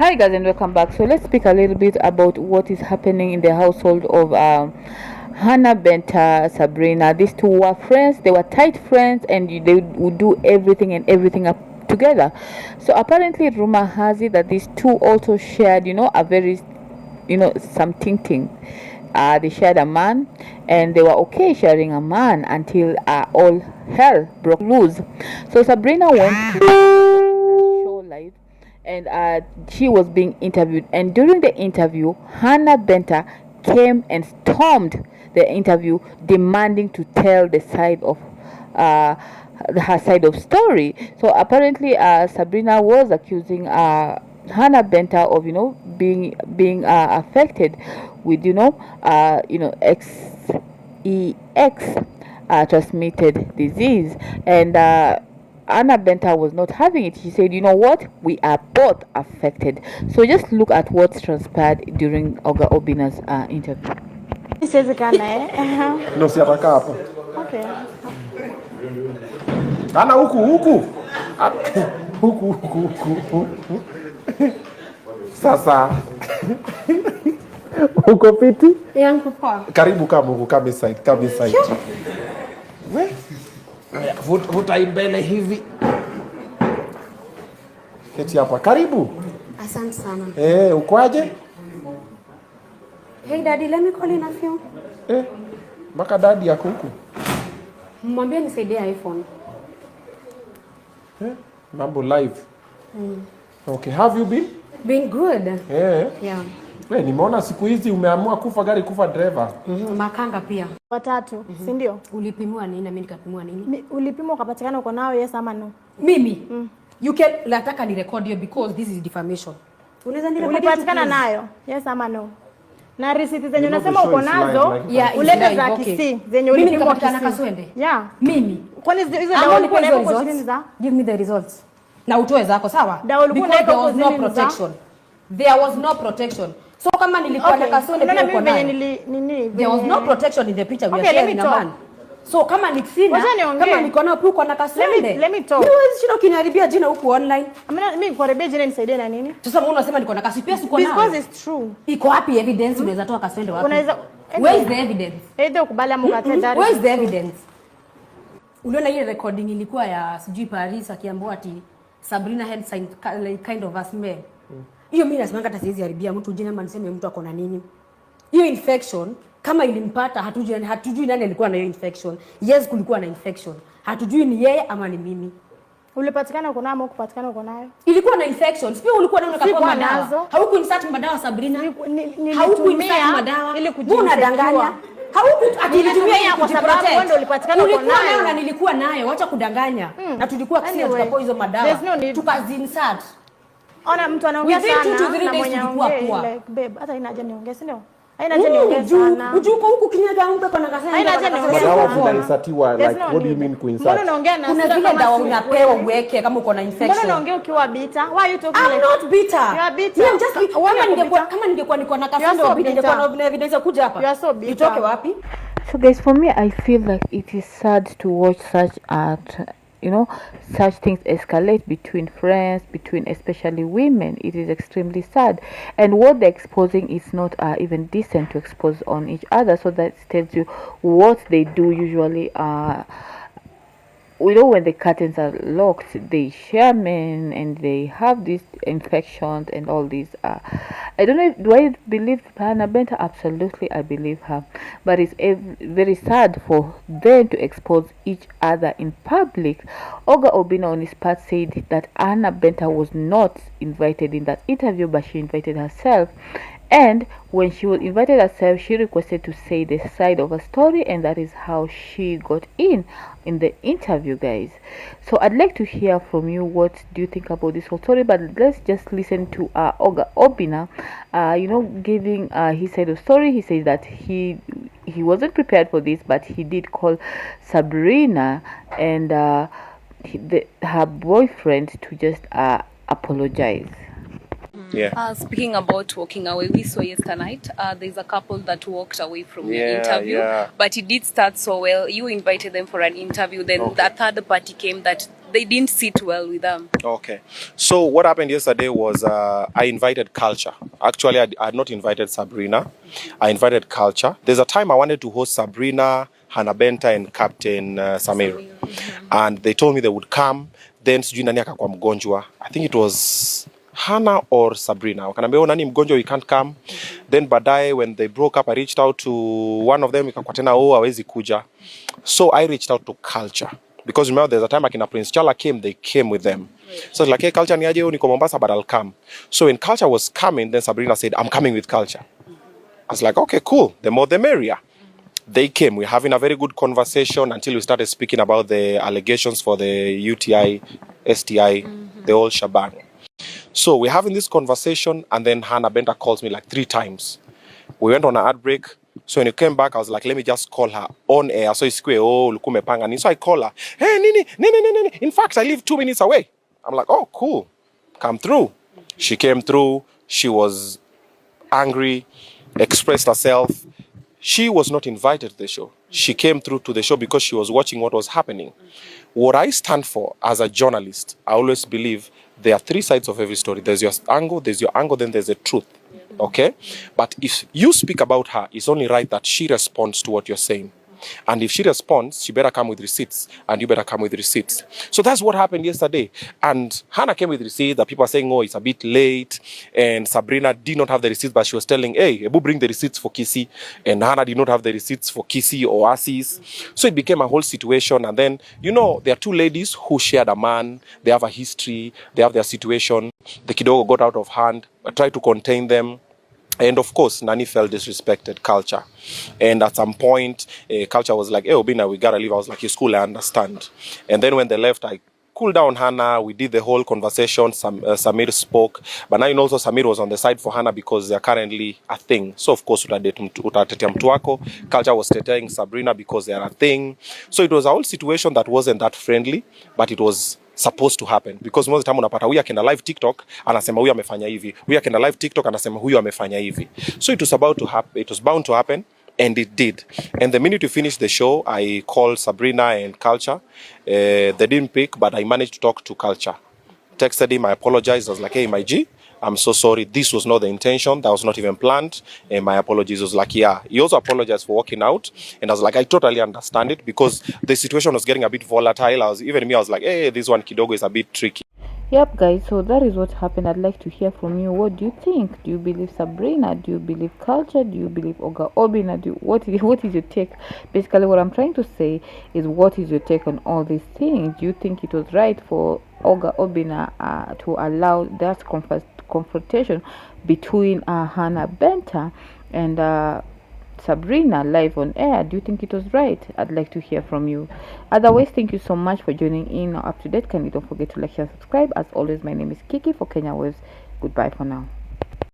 Hi guys and welcome back. So let's speak a little bit about what is happening in the household of Hannah Benta, Sabrina. These two were friends. They were tight friends, and they would do everything up together. So apparently, rumor has it that these two also shared, a very, some thing. They shared a man, and they were okay sharing a man until all hell broke loose. So Sabrina went to show live, and she was being interviewed. And during the interview, Hannah Benta came and stormed the interview, demanding to tell the side of her side of story. So apparently, Sabrina was accusing Hannah Benta of being affected with XEX transmitted disease, and Anna Benta was not having it. She said, "You know what? We are both affected." So just look at what transpired during Oga Obinna's interview. No, si ataka hapo. Okay. Ana huku. Huku. Sasa. Uko fiti? Yeah, poa. Karibu kama inside. We? Vuta imbele hivi. Keti hapa. Karibu. Asante sana. Ukoaje? Hey daddy, let me call in a few. Mpaka daddy yako huku. Mwambie nisaidie iPhone. Mambo live. Okay, have you been? Been good. Yeah. Nimeona siku hizi umeamua kufa gari kufa driver. Makanga pia. Watatu, si ndio? Ulipimwa nini na mimi nikapimwa nini? Ulipimwa ukapatikana uko nao, yes ama no? Mimi? You can nataka ni record you because this is defamation. Unaweza ni record. Ulipatikana nayo, yes ama no? Na receipt zenye unasema uko nazo, ulete za Kisii zenye ulipimwa Kisii. Kaswende? Yeah. Mimi. Kwani hizo dawa ulikuwa na hapo chini za? Give me the results. Na utoe zako sawa? Dawa ulikuwa na hapo no protection. There was no protection. So kama nilikuwa na kaswende pia uko nayo. There was no protection in the picture we are sharing a man. So kama ni sina, kama niko na uko na kaswende. Let me talk. Wewe shida ukiniharibia jina huko online. Mimi nikuharibia jina nisaidie na nini? Sasa wewe unasema niko na kasi pia uko nayo. Because it's true. Iko wapi evidence unaweza toa kaswende wapi? Unaweza Where is the evidence? Either ukubali ama ukatae dari. Where is the evidence? Uliona ile recording ilikuwa ya sijui Paris akiambiwa ati Sabrina had kind of a smell. Hiyo mimi nasema hata siwezi haribia mtu jina ama niseme mtu ako na nini. Hiyo infection kama ilimpata hatujui nani alikuwa na hiyo infection. Yes, kulikuwa na infection. Hatujui ni yeye ama ni mimi. Ulipatikana uko nayo ama kupatikana uko nayo? Ilikuwa na infection. Sio ulikuwa na unakapoma madawa. Hauku insert madawa Sabrina. Hauku insert madawa ili kujidanganya. Akilitumia kwa sababu wewe ndio ulipatikana uko nayo na nilikuwa nayo. Acha kudanganya. Na tulikuwa kisha tukapoa hizo madawa. Tukazinsert. Ona mtu anaongea sana na mwenye anaongea like babe hata ina haja niongee si ndio? Haina haja niongee sana. Ujuko huku kinyaga huko kwa nakasema. Haina haja niongee sana. Dawa zinanisatiwa like what do you mean kuinsert? Mbona unaongea na kuna zile dawa unapewa uweke kama uko na infection. Mbona unaongea ukiwa bitter? Why are you talking like? I'm not bitter. You are bitter. I'm just kama ningekuwa niko na kasoro ningekuwa na evidence kuja hapa. You are so bitter. Itoke wapi? So guys, for me, I feel like it is sad to watch such things escalate between friends, between especially women. It is extremely sad, and what they're exposing is not even decent to expose on each other. So that tells you what they do usually. When the curtains are locked, they share men and they have these infections and all these. I don't know. Do I believe Hannah Benta? Absolutely, I believe her. But it's very sad for them to expose each other in public. Oga Obinna on his part said that Hannah Benta was not invited in that interview, but she invited herself. And when she was invited herself, she requested to say the side of her story, and that is how she got in the interview, guys. So I'd like to hear from you. What do you think about this whole story? But let's just listen to Oga Obinna, giving his side of story. He says that he wasn't prepared for this, but he did call Sabrina and her boyfriend to just apologize. Yeah. Speaking about walking away, we saw yesterday night, there's a couple that walked away from your interview, but it did start so well. You invited them for an interview, then the third party came that they didn't sit well with them. Okay. So what happened yesterday was I invited Culture. Actually, I had not invited Sabrina. I invited Culture. There's a time I wanted to host Sabrina, Hannah Benta, and Captain Samir. And they told me they would come. Then sijui nani akakuwa mgonjwa. I think it was Hannah or Sabrina. Wakaniambia nani mgonjwa, we can't come. Then baadaye when they broke up, I reached out to one of them, ikakuwa tena hawezi kuja. So I reached out to Culture. Because remember, there's a time Akina Prince Chala came, they came with them. So it's like, hey, Culture ni aje, niko Mombasa, but I'll come. So when Culture was coming, then Sabrina said, I'm coming with Culture. I was like, okay, cool. The more the merrier. They came. We're having a very good conversation until we started speaking about the allegations for the UTI, STI, the whole shebang. So we're having this conversation, and then Hannah Benta calls me like 3 times. We went on an ad break. So when you came back, I was like, let me just call her on air. So it's lukumepanga. So I call her. Hey, Nini. In fact, I live 2 minutes away. I'm like, oh, cool. Come through. She came through. She was angry, expressed herself. She was not invited to the show. She came through to the show because she was watching what was happening. What I stand for as a journalist, I always believe there are 3 sides of every story. There's your angle, then there's the truth. Okay? But if you speak about her, it's only right that she responds to what you're saying. And if she responds, she better come with receipts, and you better come with receipts. So that's what happened yesterday. And Hannah came with receipts. The people are saying, oh, it's a bit late. And Sabrina did not have the receipts, but she was telling, hey, Ebu, bring the receipts for Kissy. And Hannah did not have the receipts for Kissy or Assis. So it became a whole situation. And then, there are 2 ladies who shared a man. They have a history. They have their situation. The kidogo got out of hand. I tried to contain them. And of course, Nani felt disrespected, Culture. And at some point, Culture was like, hey, Obinna, we gotta leave. I was like, it's cool, I understand. And then when they left, I cooled down Hannah. We did the whole conversation. Samir spoke. But now also Samir was on the side for Hannah because they're currently a thing. So of course, utatetea mtu wako. Culture was teteaing Sabrina because they're a thing. So it was a whole situation that wasn't that friendly, but it was supposed to happen, because most of the time unapata huyu akenda live TikTok anasema huyu amefanya hivi, huyu akenda live TikTok anasema huyu amefanya hivi. So it was about to happen, it was bound to happen, and it did. And the minute we finished the show, I called Sabrina and Culture. They didn't pick, but I managed to talk to Culture. Texted him, I apologized. I was like, hey, my G, I'm so sorry. This was not the intention. That was not even planned. And my apologies. I was like, yeah. He also apologized for walking out. And I was like, I totally understand it, because the situation was getting a bit volatile. I was like, hey, this one kidogo is a bit tricky. Yep, guys, so that is what happened. I'd like to hear from you. What do you think? Do you believe Sabrina? Do you believe Culture? Do you believe Oga Obinna? What is your take? Basically, what I'm trying to say is, what is your take on all these things? Do you think it was right for Oga Obinna to allow that confrontation between Hannah Benta and Sabrina live on air? Do you think it was right? I'd like to hear from you. Otherwise, thank you so much for joining in. Up to date, kindly don't forget to like, share, subscribe. As always, my name is Kiki for Kenya Waves. Goodbye for now.